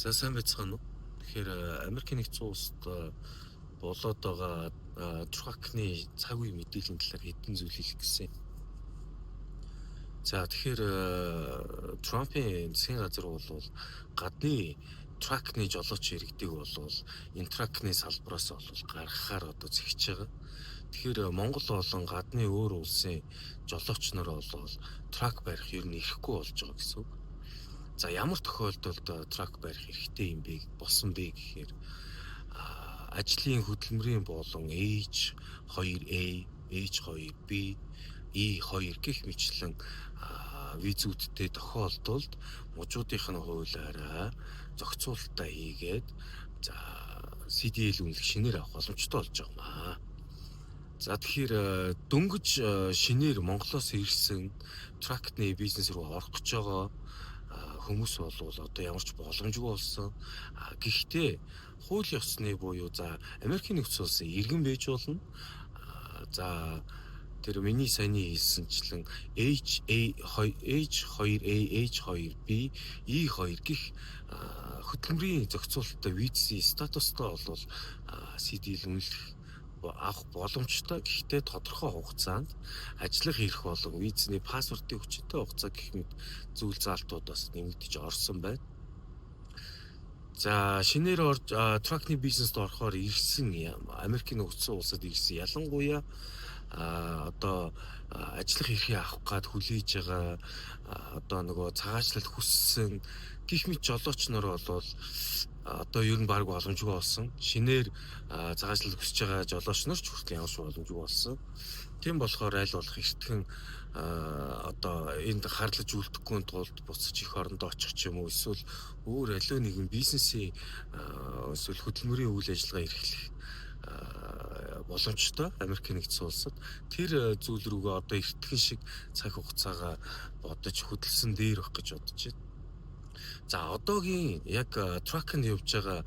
За сайн байцгаана уу. Тэгэхээр Америкийн нэгдсэн улсад болоод байгаа тракны цаг үе мэдээллийн талаар хэдэн зүйл хэлэх гэсэн. За тэгэхээр Трампын засгийн газар бол гадны тракны жолооч иргэдэг бол энэ тракны салбараас бол гаргахаар одоо зэгч байгаа. Тэгэхээр Монгол болон гадны өөр улсын жолооч нар бол трак барих ер нь ирэхгүй болж байгаа гэсэн үг. За ямар тохиолдолд трак барих хэрэгтэй юм бэ болсон бэ гэхээр ажлын хөдөлмөрийн болон H2A, H2B, E2 гэх мэтлэн визүүдтэй тохиолдолд мужуудынх нь хуулиараа зохицуулалтаа хийгээд за CDL үнэлэх шинээр авах боломжтой болж байгаа. За тэгэхээр дөнгөж шинээр Монголоос ирсэн тракны бизнес рүү орох гэж байгаа хүмүүс бол одоо ямар ч боломжгүй болсон. Гэхдээ хууль ёсны буюу за Америкийн нэгдсэн улсын иргэн байж болно. За тэр миний саяны хэлсэнчлэн H2A, H2B, E2 гэх хөдөлмөрийн зохицуулалттай визийн статустай бол CDL үнэлэх авах боломжтой. Гэхдээ тодорхой хугацаанд ажиллах ирэх болон визний паспортын хүчтэй хугацаа гэх мэт зүйл заалтуудаас нэмэгдэж орсон байна. За шинээр орж тракны бизнест орохоор ирсэн Америкийн нэгдсэн улсад ирсэн ялангуяа одоо ажиллах эрхээ авах гад хүлээж байгаа одоо нөгөө цагаачлалт хүссэн гих мэт жолооч нар бол одоо ер нь баг боломжгүй болсон. Шинээр цагаачлалт хүсэж байгаа жолооч нар ч хүртэл ямар ч боломжгүй болсон. Тийм болохоор аль болох эртхэн одоо энд харлаж үлдэхгүй тулд буцаж их орондоо очих ч юм уу эсвэл өөр аливаа нэгэн бизнесийн эсвэл хөдөлмөрийн үйл ажиллагаа эрхлэх боломжтой Америкийн нэгдсэн улсад тэр зүйл рүүгээ одоо эртхэн шиг цаг хугацаагаа бодож хөдөлсөн дээр байх гэж бодож байна. За одоогийн яг тракнд явж байгаа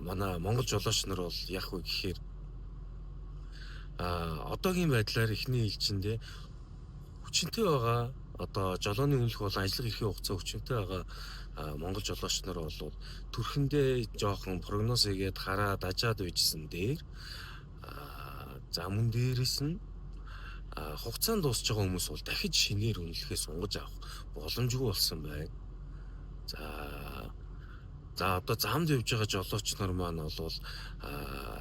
манай монгол жолооч нар бол яг вэ гэхээр одоогийн байдлаар эхний ээлжиндээ хүчинтэй байгаа одоо жолооны үнэлэх болон ажиллах эрхийн хугацаа хүчинтэй байгаа монгол жолооч нар бол төрхөндөө жоохон прогноз хийгээд хараа дажаад байжсэн дээр за мөн дээрээс нь хугацаанд дуусж байгаа хүмүүс бол дахиж шинээр үнэлэхээ сунгаж авах боломжгүй болсон байна. За одоо замд явж байгаа жолооч нар маань бол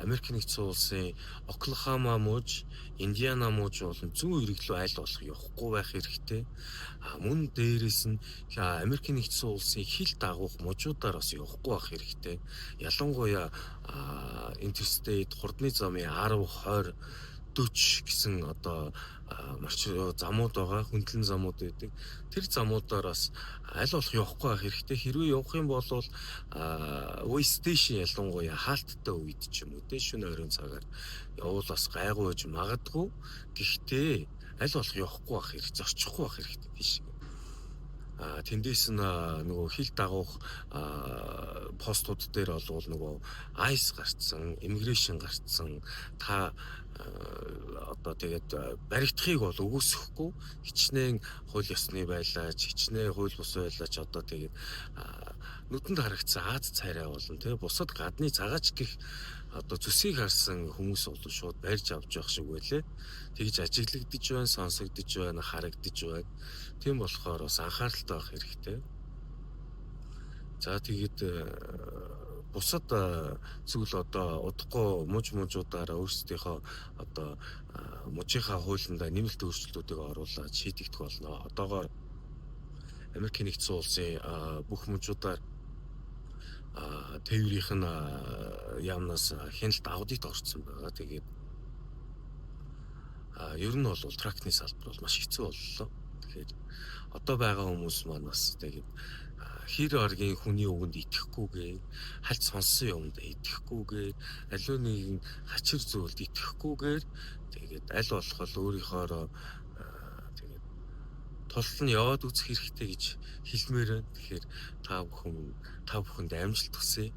Америкийн нэгдсэн улсын Оклахома муж, Индиана муж болон зүүн иргэд рүү аль болох явахгүй байх хэрэгтэй. Мөн дээрээс нь Америкийн нэгдсэн улсын хил дагуух мужуудаар бас явахгүй байх хэрэгтэй. Ялангуяа Interstate хурдны замын 10, 20, 40 гэсэн одоо замууд байгаа, хөндлөн замууд байдаг. Тэр замуудаар бас аль болох явахгүй байх хэрэгтэй. Хэрвээ явах юм бол way station ялангуяа хаалттай үед ч юм уу те шөнө оройн цагаар явуул бас гайгүй байж магадгүй. Гэхдээ аль болох явахгүй байх хэрэгтэй, зорчихгүй байх хэрэгтэй тийш. Тэндээс нь нөгөө хил дагуух постууд дээр бол нөгөө ICE гарцсан, immigration гарцсан та одоо тэгээд баригдахыг бол үгүйсэхгүй хичнээн хууль ёсны байлаач хичнээн хууль бус байлаач одоо тэгээд нүдэнд харагдсан Аз цайраа болон тий бусад гадны цагаач гих одоо зүсийг харсан хүмүүс бол шууд барьж авч явах шиг байлээ. Тэгж ажиглагдж байна, сонсогдож байна, харагдаж байна. Тийм болохоор бас анхааралтай байх хэрэгтэй. За тэгээд бусад зүйл одоо удахгүй мужуудаараа өөрсдийнхөө одоо мужийнхаа хуулиндаа нэмэлт өөрчлөлтүүдийг оруулаад шийдэгдэх болно. Одоогоор Америкийн нэгдсэн улсын бүх мужуудаар тээврийнх нь яамнаас хяналт аудит орсон байгаа. Тэгээд ер нь бол тракны салбар бол маш хэцүү боллоо. Тэгэхээр одоо байгаа хүмүүс маань бас тэгээд хэр оргийн хүний үгэнд итгэхгүйгээр хальт сонссон юмд итгэхгүйгээр аливаа нэгэн хачир зүйлд итгэхгүйгээр тэгээд аль болох өөрийнхоороо тэгээд тулт нь яваад үзэх хэрэгтэй гэж хэлмээр байна. Тэгэхээр та бүхэнд амжилт хүсье.